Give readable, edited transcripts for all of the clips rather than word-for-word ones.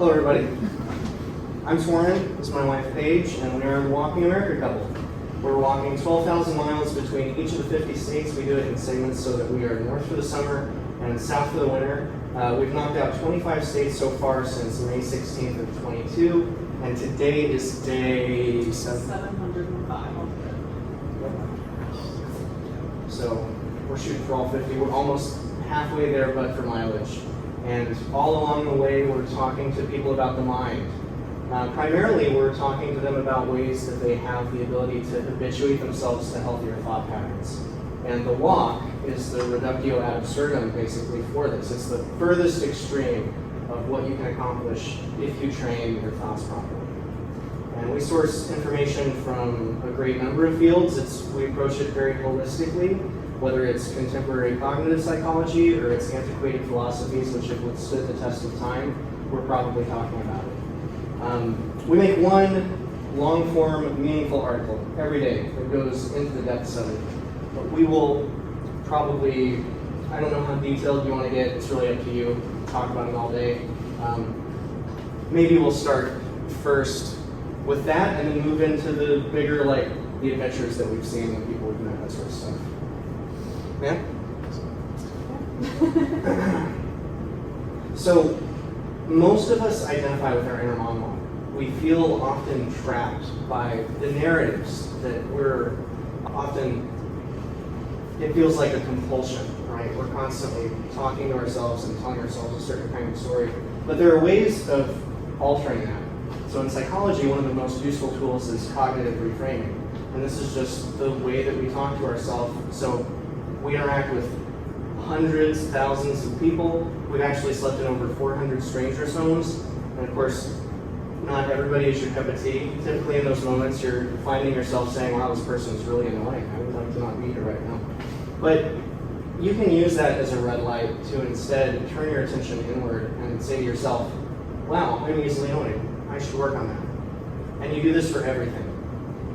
Hello, everybody. I'm Swarren. This is my wife, Paige, and we are the Walking America couple. We're walking 12,000 miles between each of the 50 states. We do it in segments so that we are north for the summer and south for the winter. We've knocked out 25 states so far since May 16th of 22, and today is day 705. So we're shooting for all 50. We're almost halfway there, but for mileage. And all along the way, we're talking to people about the mind. Primarily, we're talking to them about ways that they have the ability to habituate themselves to healthier thought patterns. And the walk is the reductio ad absurdum, basically, for this. It's the furthest extreme of what you can accomplish if you train your thoughts properly. And we source information from a great number of fields. We approach it very holistically, whether it's contemporary cognitive psychology or it's antiquated philosophies which have withstood the test of time. We're probably talking about it. We make one long-form, meaningful article every day that goes into the depths of it. But we will probably, I don't know how detailed you want to get, it's really up to you, talk about it all day. Maybe we'll start first with that and then move into the bigger, like the adventures that we've seen, the people we've met, that sort of stuff. Yeah? So, most of us identify with our inner monologue. We feel often trapped by the narratives that we're often, it feels like a compulsion, right? We're constantly talking to ourselves and telling ourselves a certain kind of story. But there are ways of altering that. So in psychology, one of the most useful tools is cognitive reframing. And this is just the way that we talk to ourselves. So we interact with hundreds, thousands of people. We've actually slept in over 400 strangers' homes. And of course, not everybody is your cup of tea. Typically in those moments, you're finding yourself saying, wow, this person is really annoying. I would like to not be here right now. But you can use that as a red light to instead turn your attention inward and say to yourself, wow, I'm easily annoyed. I should work on that. And you do this for everything.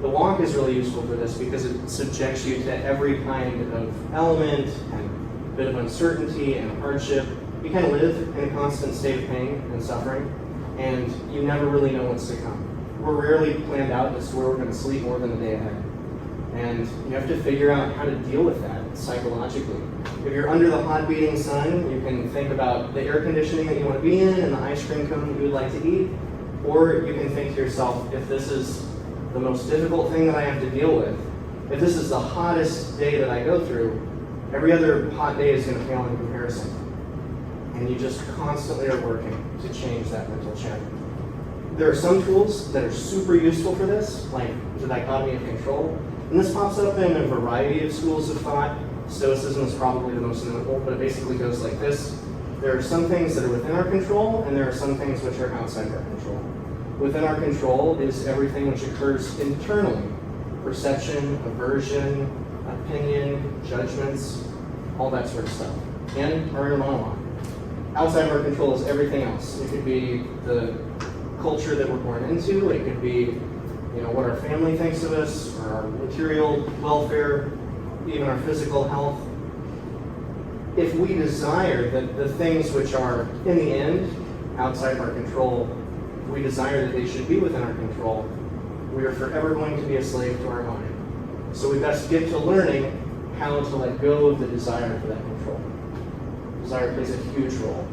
The walk is really useful for this because it subjects you to every kind of element and bit of uncertainty and hardship. You kind of live in a constant state of pain and suffering, and you never really know what's to come. We're rarely planned out as to where we're going to sleep more than a day ahead. And you have to figure out how to deal with that psychologically. If you're under the hot beating sun, you can think about the air conditioning that you want to be in and the ice cream cone you would like to eat. Or you can think to yourself, if this is the most difficult thing that I have to deal with, if this is the hottest day that I go through, every other hot day is going to pale in comparison. And you just constantly are working to change that mental channel. There are some tools that are super useful for this, like the dichotomy of control. And this pops up in a variety of schools of thought. Stoicism is probably the most notable, but it basically goes like this. There are some things that are within our control, and there are some things which are outside of our control. Within our control is everything which occurs internally. Perception, aversion, opinion, judgments, all that sort of stuff. And our inner monologue. Outside of our control is everything else. It could be the culture that we're born into. It could be, what our family thinks of us, or our material welfare, even our physical health. If we desire that the things which are, in the end, outside of our control, we desire that they should be within our control, we are forever going to be a slave to our mind. So we best get to learning how to let go of the desire for that control. Desire plays a huge role.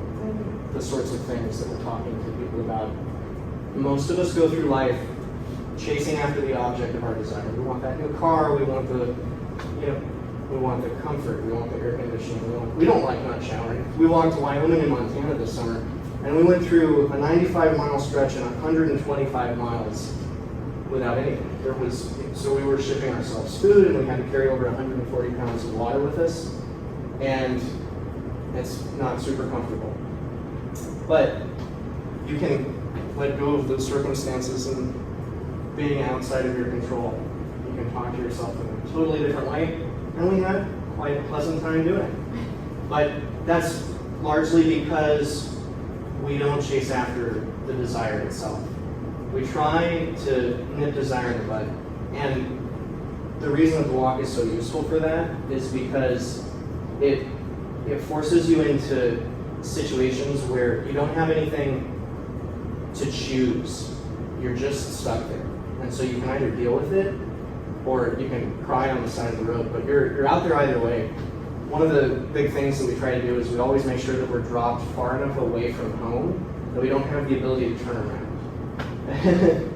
The sorts of things that we're talking to people about. Most of us go through life chasing after the object of our desire. We want that new car, we want the comfort, we want the air conditioning, we don't like not showering. We walked to Wyoming and Montana this summer, and we went through a 95-mile stretch and 125 miles without anything. So we were shipping ourselves food, and we had to carry over 140 pounds of water with us, and it's not super comfortable. But you can let go of those circumstances and being outside of your control. You can talk to yourself in a totally different way, and we had quite a pleasant time doing it. But that's largely because we don't chase after the desire itself. We try to nip desire in the bud. And the reason that the walk is so useful for that is because it forces you into situations where you don't have anything to choose, you're just stuck there. And so you can either deal with it or you can cry on the side of the road, but you're out there either way. One of the big things that we try to do is we always make sure that we're dropped far enough away from home that we don't have the ability to turn around.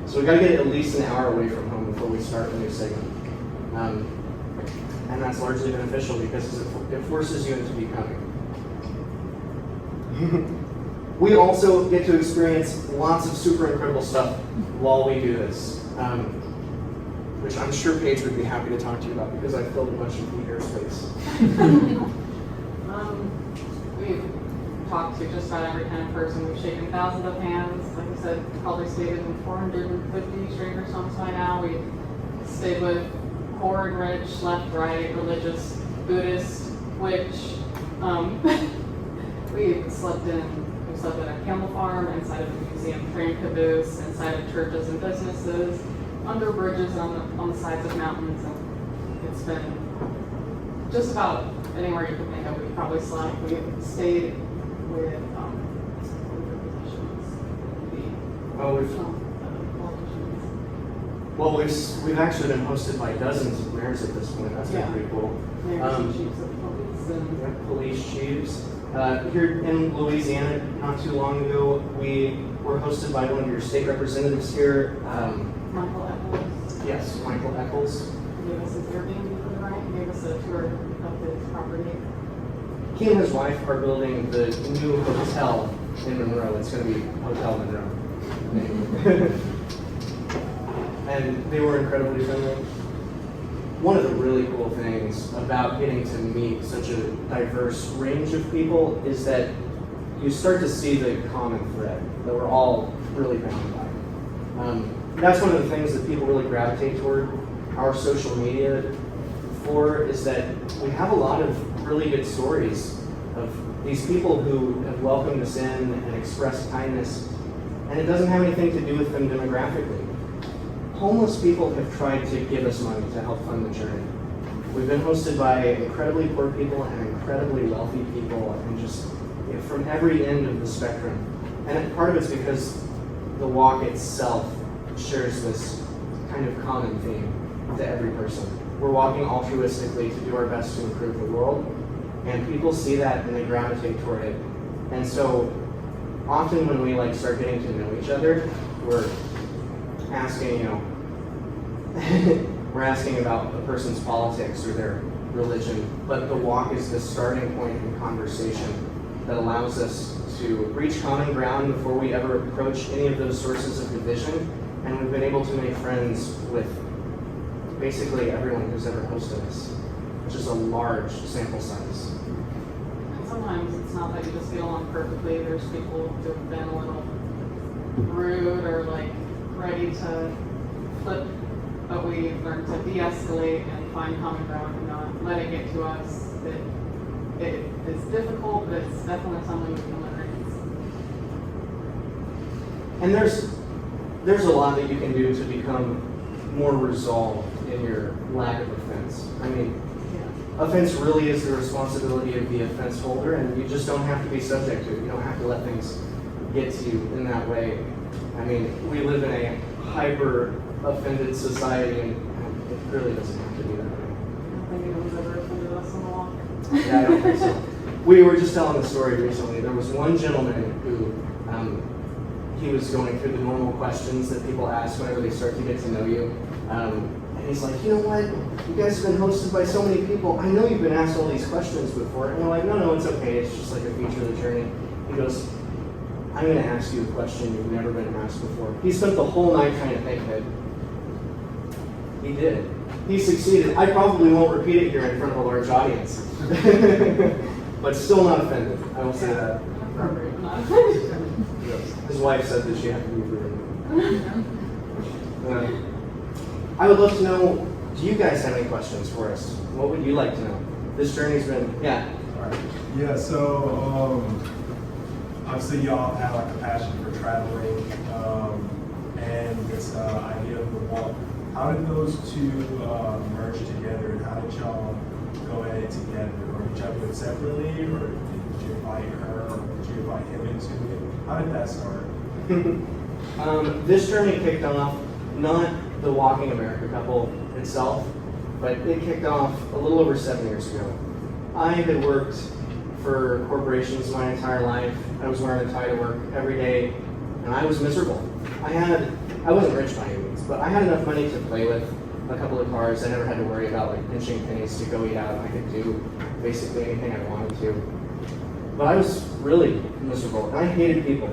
So we got to get at least an hour away from home before we start a new segment. And that's largely beneficial because it forces you into becoming. We also get to experience lots of super incredible stuff while we do this, which I'm sure Paige would be happy to talk to you about because I filled a bunch of the airspace. We've talked to just about every kind of person. We've shaken thousands of hands. Like I said, probably stayed in 450 strangers' homes by now. We've stayed with poor and rich, left, right, religious, Buddhist, witch. We've slept in a camel farm, inside of a museum train caboose, inside of churches and businesses, under bridges on the sides of mountains, and it's been just about anywhere you can think of. We probably slept. We stayed with we've actually been hosted by dozens of mayors at this point. That's been pretty cool. Chiefs of police and police chiefs. Here in Louisiana, not too long ago, we were hosted by one of your state representatives here. Michael Eccles. Yes, Michael Eccles. He gave us his Airbnb for the night. He gave us a tour of his property. He and his wife are building the new hotel in Monroe. It's going to be Hotel Monroe. And they were incredibly friendly. One of the really cool things about getting to meet such a diverse range of people is that you start to see the common thread that we're all really bound by. That's one of the things that people really gravitate toward our social media for, is that we have a lot of really good stories of these people who have welcomed us in and expressed kindness, and it doesn't have anything to do with them demographically. Homeless people have tried to give us money to help fund the journey. We've been hosted by incredibly poor people and incredibly wealthy people, and just from every end of the spectrum. And part of it's because the walk itself shares this kind of common theme to every person. We're walking altruistically to do our best to improve the world, and people see that and they gravitate toward it. And so often when we start getting to know each other, we're asking, we're asking about a person's politics or their religion, but the walk is the starting point in conversation that allows us to reach common ground before we ever approach any of those sources of division. And we've been able to make friends with basically everyone who's ever hosted us, which is a large sample size. And sometimes it's not that you just get along perfectly. There's people who have been a little rude or ready to flip, but we've learned to de-escalate and find common ground and not let it get to us. It is difficult, but it's definitely something we can learn. And there's a lot that you can do to become more resolved in your lack of offense. I mean, offense really is the responsibility of the offense holder, and you just don't have to be subject to it. You don't have to let things get to you in that way. I mean, we live in a hyper-offended society, and it really doesn't have to be that way. I don't think anyone's ever offended us on the walk. Yeah, I don't think so. We were just telling a story recently. There was one gentleman who, he was going through the normal questions that people ask whenever they start to get to know you. And he's like, you know what? You guys have been hosted by so many people. I know you've been asked all these questions before. And we're like, no, it's okay. It's just like a feature of the journey. He goes, I'm going to ask you a question you've never been asked before. He spent the whole night trying to think of it. He did. He succeeded. I probably won't repeat it here in front of a large audience. But still not offended. I will say that. Appropriate, not offended. His wife said that she had to be rude. I would love to know, do you guys have any questions for us? What would you like to know? This journey's been, All right. Yeah, so obviously y'all have a passion for traveling and this idea of the walk. How did those two merge together, and how did y'all go at it together? Or did y'all do it separately, or did you invite her, or did you invite him into it? How did that start? This journey kicked off, not the Walking America couple itself, but it kicked off a little over 7 years ago. I had worked for corporations my entire life. I was wearing a tie to work every day, and I was miserable. I wasn't rich by any means, but I had enough money to play with, a couple of cars. I never had to worry about like pinching pennies to go eat out. I could do basically anything I wanted to. But I was really miserable, and I hated people.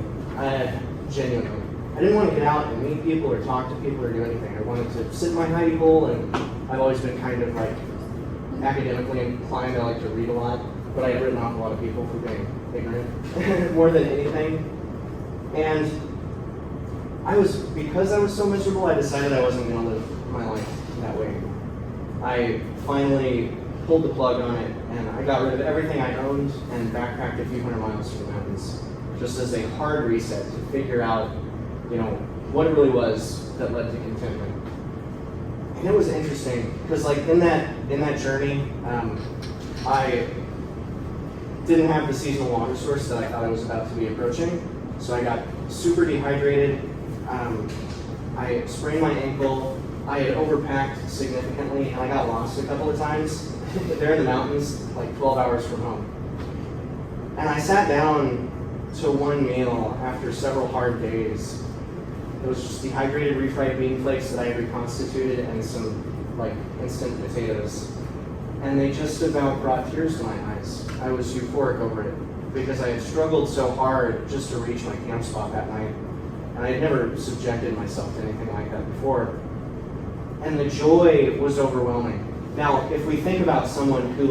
Genuinely. I didn't want to get out and meet people or talk to people or do anything. I wanted to sit in my hidey hole, and I've always been kind of like academically inclined. I like to read a lot, but I had written off a lot of people for being ignorant more than anything. And because I was so miserable, I decided I wasn't going to live my life that way. I finally pulled the plug on it, and I got rid of everything I owned and backpacked a few hundred miles to the mountains, just as a hard reset to figure out, what it really was that led to contentment. And it was interesting because, like, in that journey, I didn't have the seasonal water source that I thought I was about to be approaching, so I got super dehydrated. I sprained my ankle. I had overpacked significantly, and I got lost a couple of times. There in the mountains, like 12 hours from home. And I sat down to one meal after several hard days. It was just dehydrated refried bean flakes that I had reconstituted and some like instant potatoes. And they just about brought tears to my eyes. I was euphoric over it because I had struggled so hard just to reach my camp spot that night. And I had never subjected myself to anything like that before. And the joy was overwhelming. Now, if we think about someone who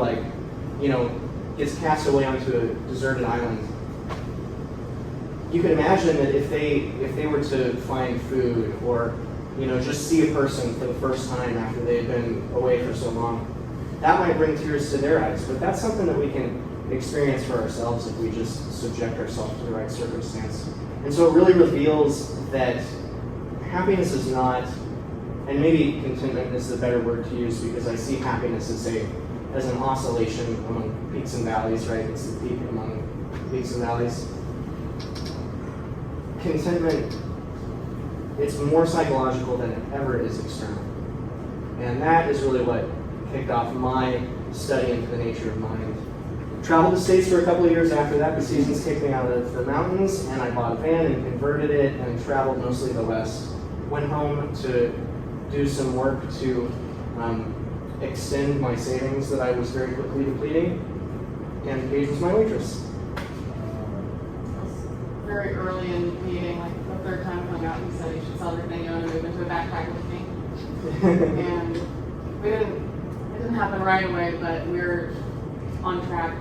gets cast away onto a deserted island, you could imagine that if they were to find food or just see a person for the first time after they had been away for so long, that might bring tears to their eyes. But that's something that we can experience for ourselves if we just subject ourselves to the right circumstance. And so it really reveals that happiness is not, and maybe contentment is the better word to use, because I see happiness as an oscillation among peaks and valleys, right? It's the peak among peaks and valleys. Contentment, it's more psychological than it ever is external. And that is really what kicked off my study into the nature of mind. Traveled the States for a couple of years after that. The seasons kicked me out of the mountains, and I bought a van and converted it and traveled mostly the West. Went home to do some work to extend my savings that I was very quickly depleting, and Paige was my waitress. Very early in the meeting, like the third time coming out, he said he should sell everything you own and move into a backpack with me. And it didn't happen right away, but we were on track.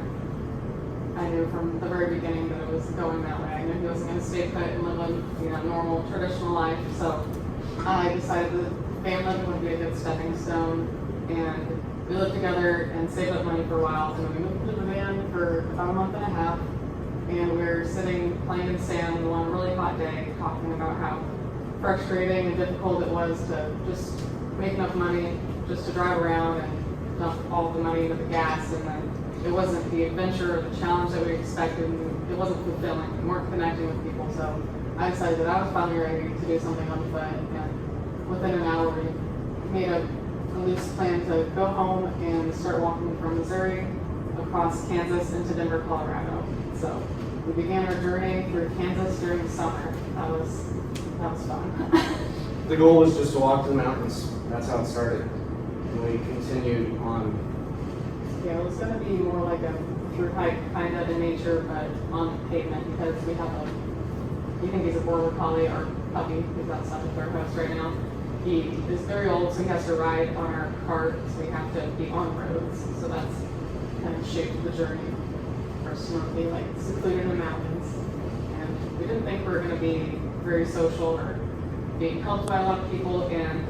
I knew from the very beginning that it was going that way. I knew he wasn't going to stay put and live a normal, traditional life. So I decided that van living would be a good stepping stone. And we lived together and saved up money for a while. And we moved into the van for about a month and a half. And we were sitting playing in sand one really hot day, talking about how frustrating and difficult it was to just make enough money just to drive around and dump all the money into the gas, and then it wasn't the adventure or the challenge that we expected, and it wasn't fulfilling. We weren't connecting with people, so I decided that I was finally ready to do something on foot, and within an hour we made a loose plan to go home and start walking from Missouri across Kansas into Denver, Colorado. So we began our journey through Kansas during the summer. That was fun. The goal was just to walk to the mountains. That's how it started. And we continued on. Yeah, it was going to be more like a through hike kind of in nature, but on pavement, because we think he's a border collie, our puppy, who's outside of our house right now. He is very old, so he has to ride on our cart, so we have to be on roads. So that's kind of shaped the journey. First, we want to be like secluded in the mountains, and we didn't think we were going to be very social or being helped by a lot of people. And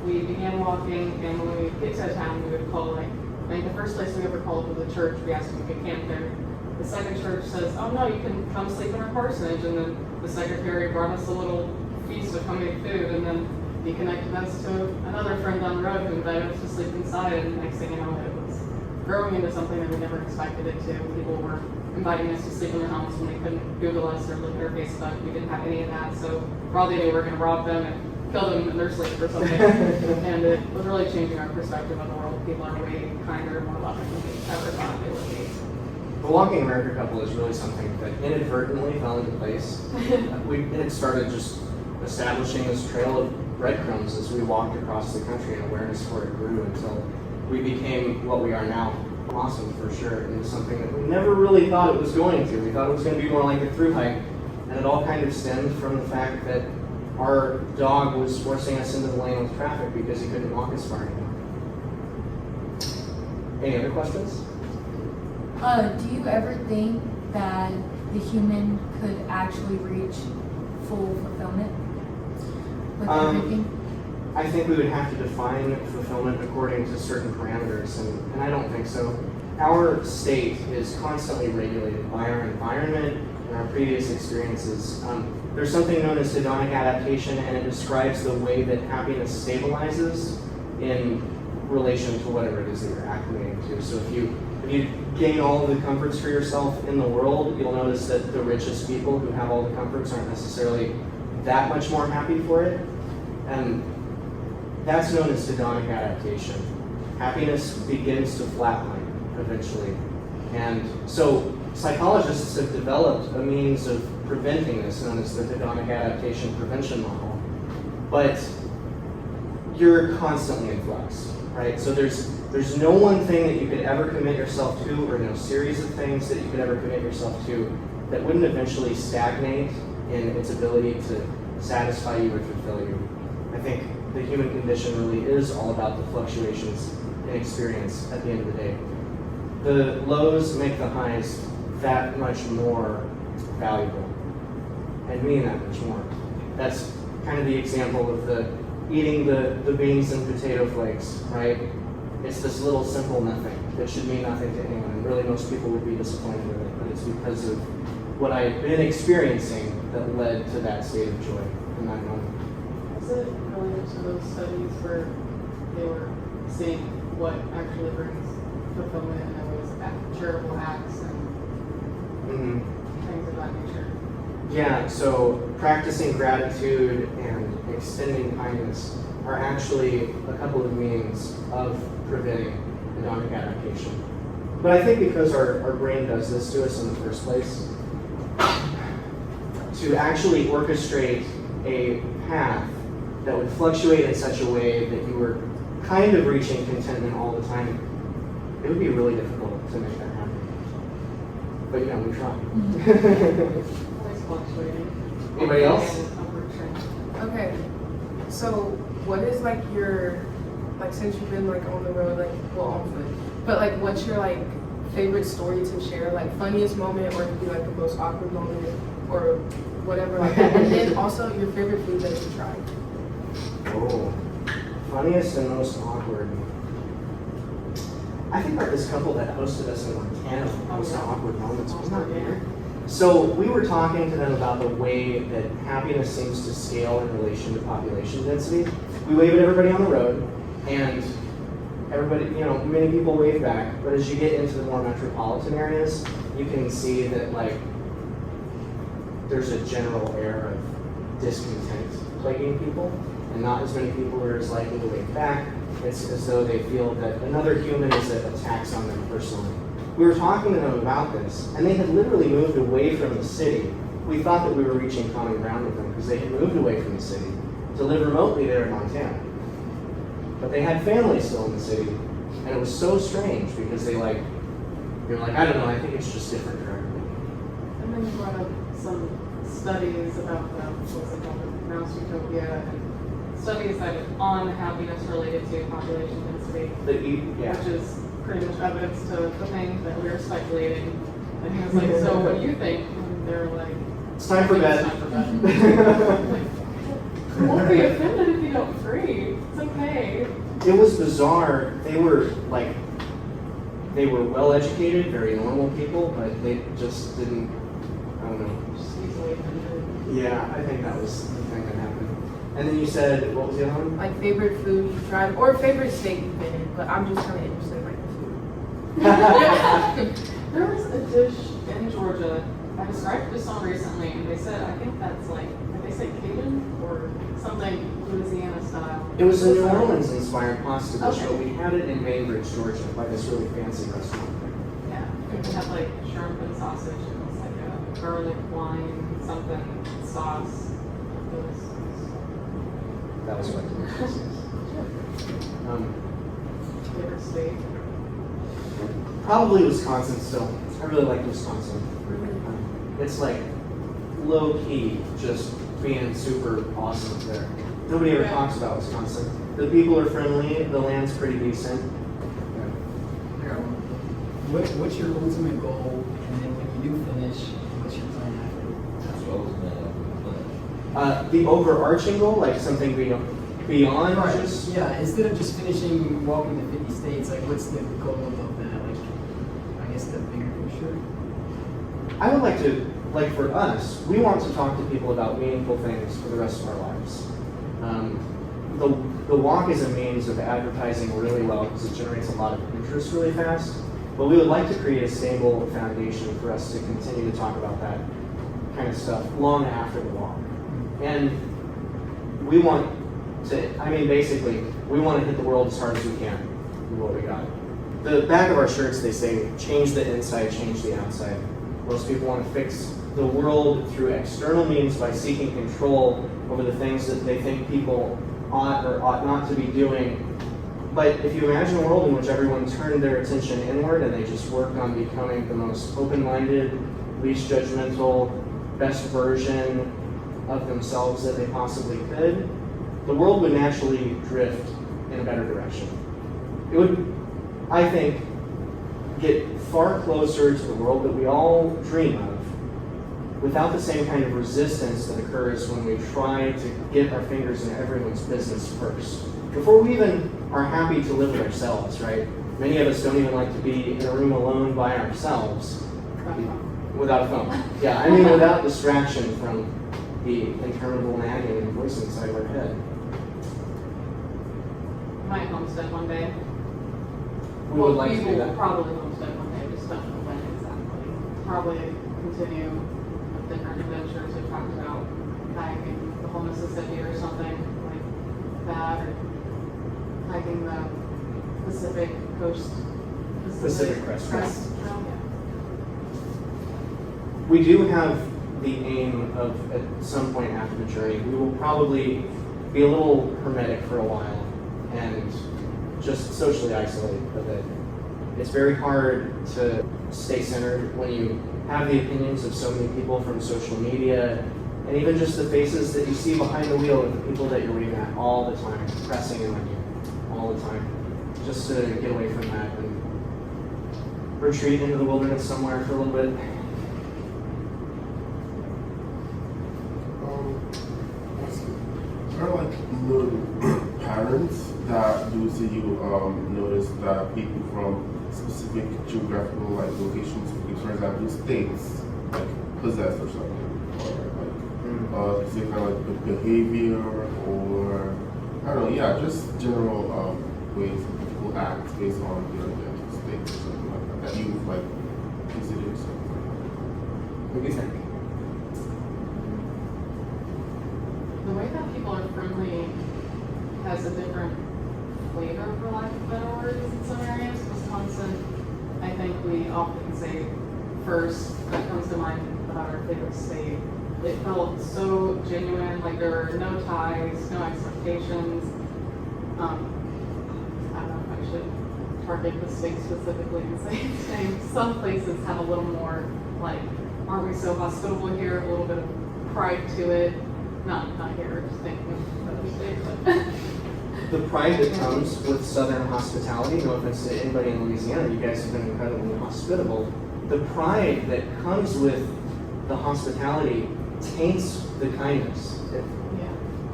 we began walking, and when we get to a town, we would call like the first place we ever called was a church. We asked if we could camp there. The second church says, "Oh no, you can come sleep in our parsonage." And then the secretary brought us a little feast of homemade food, and then he connected us to another friend on the road who invited us to sleep inside. And next thing you know, it was growing into something that we never expected it to. People were inviting us to sleep in their homes when they couldn't Google us or look at our Facebook. We didn't have any of that. So for all they knew, we were going to rob them and kill them in their sleep or something. And it was really changing our perspective on the world. People are way kinder and more loving than we ever thought they would be. The Walking America couple is really something that inadvertently fell into place. We had started just establishing this trail of breadcrumbs as we walked across the country, and awareness for it grew until we became what we are now. Awesome, for sure. It was something that we never really thought it was going to. We thought it was going to be more like a through hike, and it all kind of stemmed from the fact that our dog was forcing us into the lane with traffic because he couldn't walk as far anymore. Any other questions? Do you ever think that the human could actually reach full fulfillment with everything? I think we would have to define fulfillment according to certain parameters, and I don't think so. Our state is constantly regulated by our environment and our previous experiences. There's something known as hedonic adaptation, and it describes the way that happiness stabilizes in relation to whatever it is that you're acclimating to. So if you gain all of the comforts for yourself in the world, you'll notice that the richest people who have all the comforts aren't necessarily that much more happy for it. And that's known as hedonic adaptation. Happiness begins to flatline eventually. And so psychologists have developed a means of preventing this, known as the hedonic adaptation prevention model. But you're constantly in flux, right? So there's no one thing that you could ever commit yourself to, or no series of things that you could ever commit yourself to that wouldn't eventually stagnate in its ability to satisfy you or fulfill you. I think the human condition really is all about the fluctuations in experience at the end of the day. The lows make the highs that much more valuable, and mean that much more. That's kind of the example of the eating the beans and potato flakes, right? It's this little simple nothing that should mean nothing to anyone, and really most people would be disappointed with it, but it's because of what I've been experiencing that led to that state of joy in that moment. Is it related to those studies where they were seeing what actually brings fulfillment and it was charitable acts and things of that nature? Yeah, so practicing gratitude and extending kindness are actually a couple of means of preventing hedonic adaptation. But I think because our brain does this to us in the first place, to actually orchestrate a path that would fluctuate in such a way that you were kind of reaching contentment all the time, it would be really difficult to make that happen. But we try. Always fluctuating. Anybody else? And upward trend. Okay, so what is like your, like since you've been like on the road, like well on foot, but like what's your like favorite story to share, like funniest moment, or it could be like the most awkward moment, or whatever like that, and then also your favorite food that you tried. Oh, funniest and most awkward. I think this couple that hosted us in Montana, most awkward moments, was not weird. So we were talking to them about the way that happiness seems to scale in relation to population density. We wave at everybody on the road, and everybody, many people wave back, but as you get into the more metropolitan areas, you can see that there's a general air of discontent plaguing people, and not as many people are as likely to wave back. It's as though they feel that another human is a tax on them personally. We were talking to them about this, and they had literally moved away from the city. We thought that we were reaching common ground with them because they had moved away from the city to live remotely there in Montana. But they had family still in the city, and it was so strange because they were like, I don't know, I think it's just different for everybody. And then you brought up some studies about what's it called, mouse utopia, and studies that on happiness related to population density, which is pretty much evidence to the thing that we were speculating. And he was like, so what do you think? And they're like, It's time for bed. It's time for bed. You won't be offended if you don't agree. It's okay. It was bizarre. They were well educated, very normal people, but they just didn't, I don't know. Just easily offended. Yeah, I think that was the thing that happened. And then you said, what was the other one? Like favorite food you tried, or favorite state you've been in, but I'm just kind of interested in like the food. There was a dish in Georgia. I described it to someone recently, and they said, I think that's like, did they say Cajun or something Louisiana style? It was a New Orleans inspired pasta dish, Okay. but we had it in Bainbridge, Georgia, by this really fancy restaurant. Yeah, they had like shrimp and sausage, and it was like a garlic wine something sauce. It was That was what. favorite state. Probably Wisconsin still. I really like Wisconsin. It's like low key, just being super awesome there. Nobody ever Yeah. talks about Wisconsin. The people are friendly. The land's pretty decent. What's your ultimate goal? And then when you do finish, what's your plan after? The overarching goal, like something beyond just. Yeah, instead of just finishing walking the 50 states, like what's the goal of that? Like, I guess the bigger picture? I would like to, like for us, we want to talk to people about meaningful things for the rest of our lives. The walk is a means of advertising really well because it generates a lot of interest really fast. But we would like to create a stable foundation for us to continue to talk about that kind of stuff long after the walk. And we want to, I mean, basically, we want to hit the world as hard as we can with what we got. The back of our shirts, they say, change the inside, change the outside. Most people want to fix the world through external means by seeking control over the things that they think people ought or ought not to be doing. But if you imagine a world in which everyone turned their attention inward and they just worked on becoming the most open-minded, least judgmental, best version of themselves that they possibly could, the world would naturally drift in a better direction. It would, I think, get far closer to the world that we all dream of without the same kind of resistance that occurs when we try to get our fingers in everyone's business first. Before we even are happy to live with ourselves, right? Many of us don't even like to be in a room alone by ourselves without a phone. Yeah, I mean without distraction from the interminable nagging voice inside of our head. Might homestead one day. We would like to do will that. probably homestead one day, just don't know when exactly. Probably continue with different adventures. We talked about hiking the whole Mississippi or something like that, or hiking the Pacific coast. Pacific Crest Trail. Trail, yeah. We do have the aim of, at some point after the journey, we will probably be a little hermetic for a while and just socially isolate a bit. It's very hard to stay centered when you have the opinions of so many people from social media and even just the faces that you see behind the wheel of the people that you're reading at all the time, pressing in on you all the time. Just to get away from that and retreat into the wilderness somewhere for a little bit. Are there like little patterns that you see you notice that people from specific geographical like locations, for example, states like possess or something, or like say kind of like the behavior or I don't know, yeah, just general ways people act based on their states or something like that that you've like visited or something like that. What do you think? The way that people are friendly has a different flavor, for lack of better words, in some areas. Wisconsin, I think we often say first, that comes to mind about our favorite state. It felt so genuine, like there were no ties, no expectations. I don't know if I should target the state specifically and say its name. Some places have a little more, like, aren't we so hospitable here? A little bit of pride to it. Not here, just thinking of other states, but The pride that comes with Southern hospitality, no offense to anybody in Louisiana, you guys have been incredibly hospitable. The pride that comes with the hospitality taints the kindness. yeah.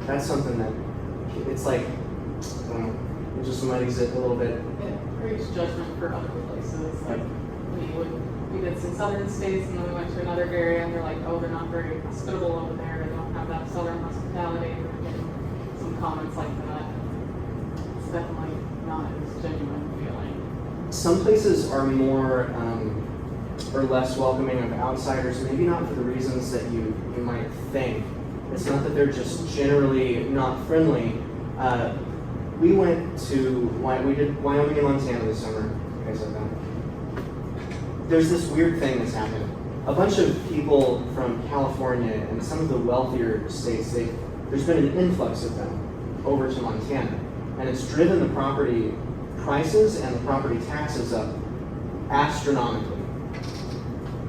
That's something that, it's like, I don't know, it just muddies it a little bit. It creates judgment for other places. Like we did some southern states and then we went to another area and they're like, oh, they're not very hospitable over there. They don't have that southern hospitality. We're getting some comments like that. It's definitely not as genuine feeling. Some places are more or less welcoming of outsiders, maybe not for the reasons that you might think. It's not that they're just generally not friendly. We went to, we did Wyoming and Montana this summer. You guys have that. There's this weird thing that's happened. A bunch of people from California and some of the wealthier states, there's been an influx of them over to Montana. And it's driven the property prices and the property taxes up astronomically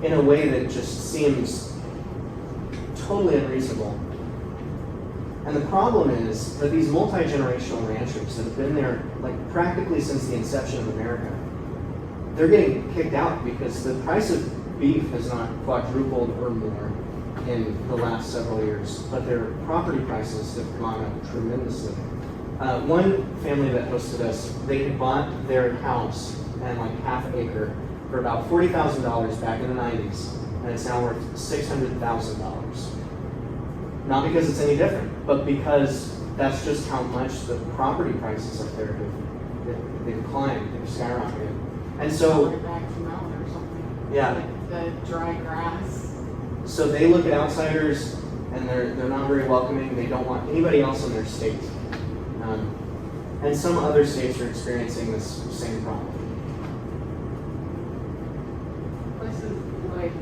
in a way that just seems totally unreasonable. And the problem is that these multi-generational ranchers that have been there like practically since the inception of America, they're getting kicked out because the price of beef has not quadrupled or more in the last several years, but their property prices have gone up tremendously. One family that hosted us, they had bought their house and like half acre for about $40,000 back in the 90s, and it's now worth $600,000. Not because it's any different, but because that's just how much the property prices up there they've climbed, they've skyrocketed. And so, Like back to mountain or something. yeah. Like the dry grass. So they look at outsiders and they're not very welcoming. They don't want anybody else in their state. And some other states are experiencing this same problem. Places like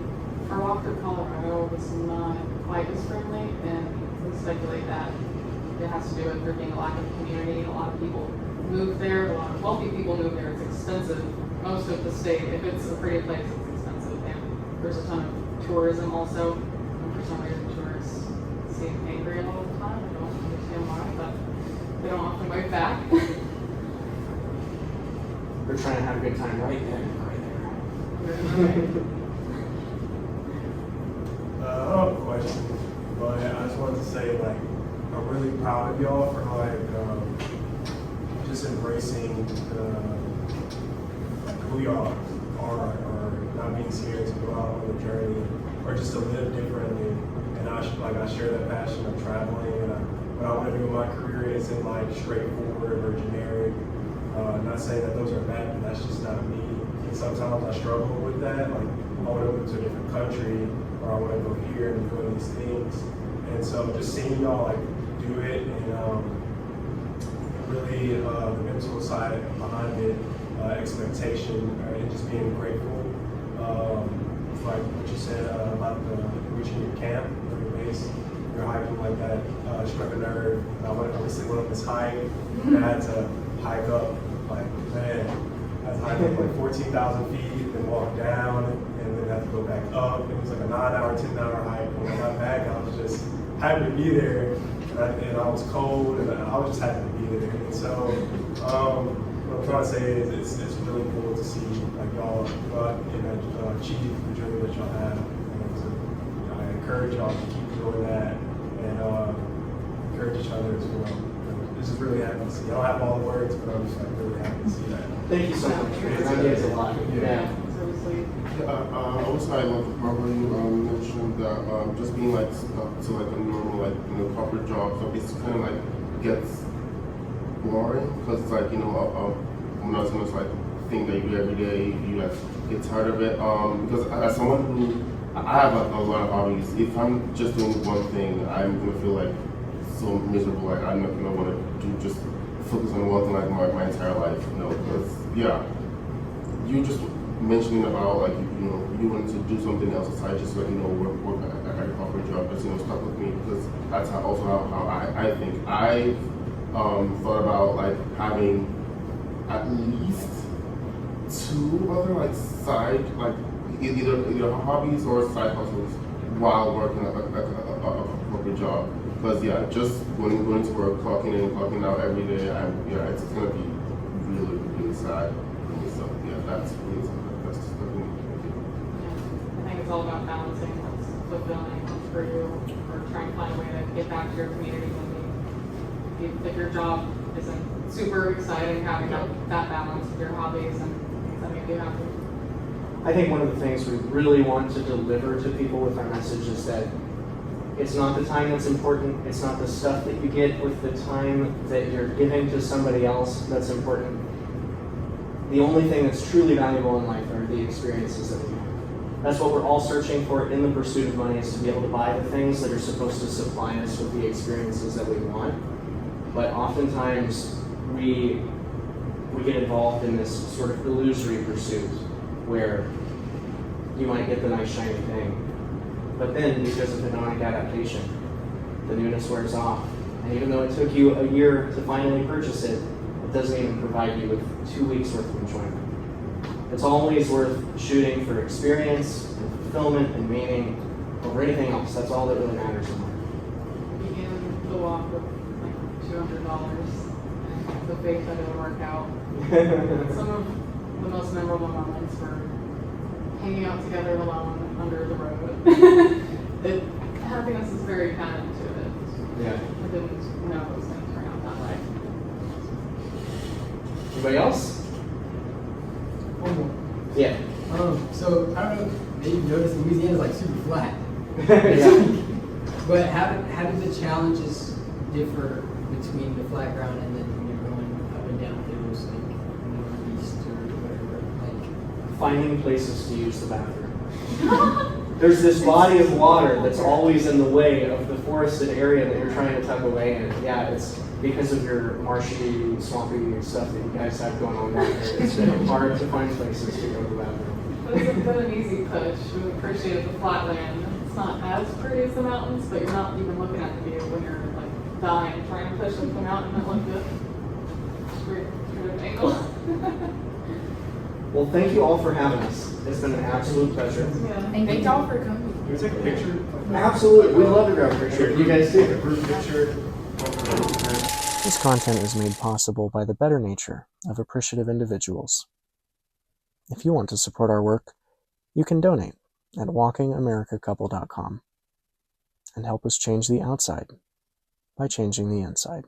our walk through Colorado was not quite as friendly, and we speculate that it has to do with there being a lack of community. A lot of people move there, a lot of wealthy people move there. It's expensive. Most of the state, if it's a pretty place, it's expensive. And there's a ton of tourism also. And for some reason, tourists seem angry all the time. I don't understand why, but they don't often wave back. They're trying to have a good time right then, right there. I don't have a question, but I just wanted to say, like, I'm really proud of y'all for, like, just embracing who y'all are, or not being scared to go out on the journey, or just to live differently. And I share that passion of traveling, and what I want to do in my career isn't, like, straightforward or generic. Not saying that those are bad, but that's just not me. And sometimes I struggle with that, like, I want to go to a different country, or I want to go here and doing these things. And so just seeing y'all like do it, and really the mental side behind it, expectation, and just being grateful. Like what you said about reaching your camp, your base, you're hiking like that, struck a nerve. I went on this hike, and I had to hike up, like, man, I had to hike up like 14,000 feet, then walk down, and then have to go back up. It was like a 9-hour, 10-hour hike. When I got back, I was just happy to be there, and I was cold, and I was just happy to be there. And so, what I'm trying to say is it's really cool to see like y'all go out and achieve the dream that y'all have. And so, I encourage y'all to keep doing that, and encourage each other as well. This is really happy to see. I don't have all the words, but I'm just like really happy to see that. Thank you so much. That means a lot. Yeah. Seriously. Also, I love the part where you mentioned that just being like to like a normal like corporate job, so it's kind of like gets boring because it's like monotonous like thing that you do every day. You like get tired of it. Because as someone who I have like a lot of hobbies, if I'm just doing one thing, I'm gonna feel like so miserable. Like I'm not gonna want to do just focus on one thing like my entire life. Because you just mentioning about like you wanted to do something else aside just like work at a corporate job, but stuck with me because that's also how I think. I've thought about like having at least 2 other like side like either hobbies or side hustles while working at a corporate job. Because just going to work, clocking in, clocking out every day, it's gonna be really, really sad. So that's really something that's stuck in me. Yeah, I think it's all about balancing what's fulfilling for you, or trying to find a way to get back to your community. Maybe if your job isn't super exciting, having that balance with your hobbies and things that make you happy. I think one of the things we really want to deliver to people with our message is that it's not the time that's important. It's not the stuff that you get with the time that you're giving to somebody else that's important. The only thing that's truly valuable in life are the experiences that we have. That's what we're all searching for in the pursuit of money, is to be able to buy the things that are supposed to supply us with the experiences that we want. But oftentimes we get involved in this sort of illusory pursuit where you might get the nice shiny thing, but then because of hedonic adaptation, the newness wears off. And even though it took you a year to finally purchase it, it doesn't even provide you with 2 weeks worth of enjoyment. It's always worth shooting for experience and fulfillment and meaning over anything else. That's all that really matters in life. Began the walk with like $200 and the faith that it'll work out. Some of the most memorable moments were hanging out together alone under the road. Happiness is very counterintuitive. Yeah. I didn't know it was going to turn out that way. Anybody else? One more. Yeah. So I don't know, maybe you've noticed Louisiana's like super flat. Yeah. But how do the challenges differ between the flat ground and then when you're going up and down hills like northeast or whatever? Like Finding places to use the bathroom. There's this body of water that's always in the way of the forested area that you're trying to tuck away in. Yeah, it's because of your marshy, swampy stuff that you guys have going on down there. It's been hard to find places to go to the bathroom. But it's been an easy push. We appreciate the flat land. It's not as pretty as the mountains, but you're not even looking at the view when you're like dying trying to push up the mountain that look good. Weird angle. Well, thank you all for having us. It's been an absolute pleasure. Yeah. Thank y'all for coming. Can we take a picture? Absolutely. We'd love to grab a picture. You guys Take a too. group picture. This content is made possible by the better nature of appreciative individuals. If you want to support our work, you can donate at walkingamericacouple.com and help us change the outside by changing the inside.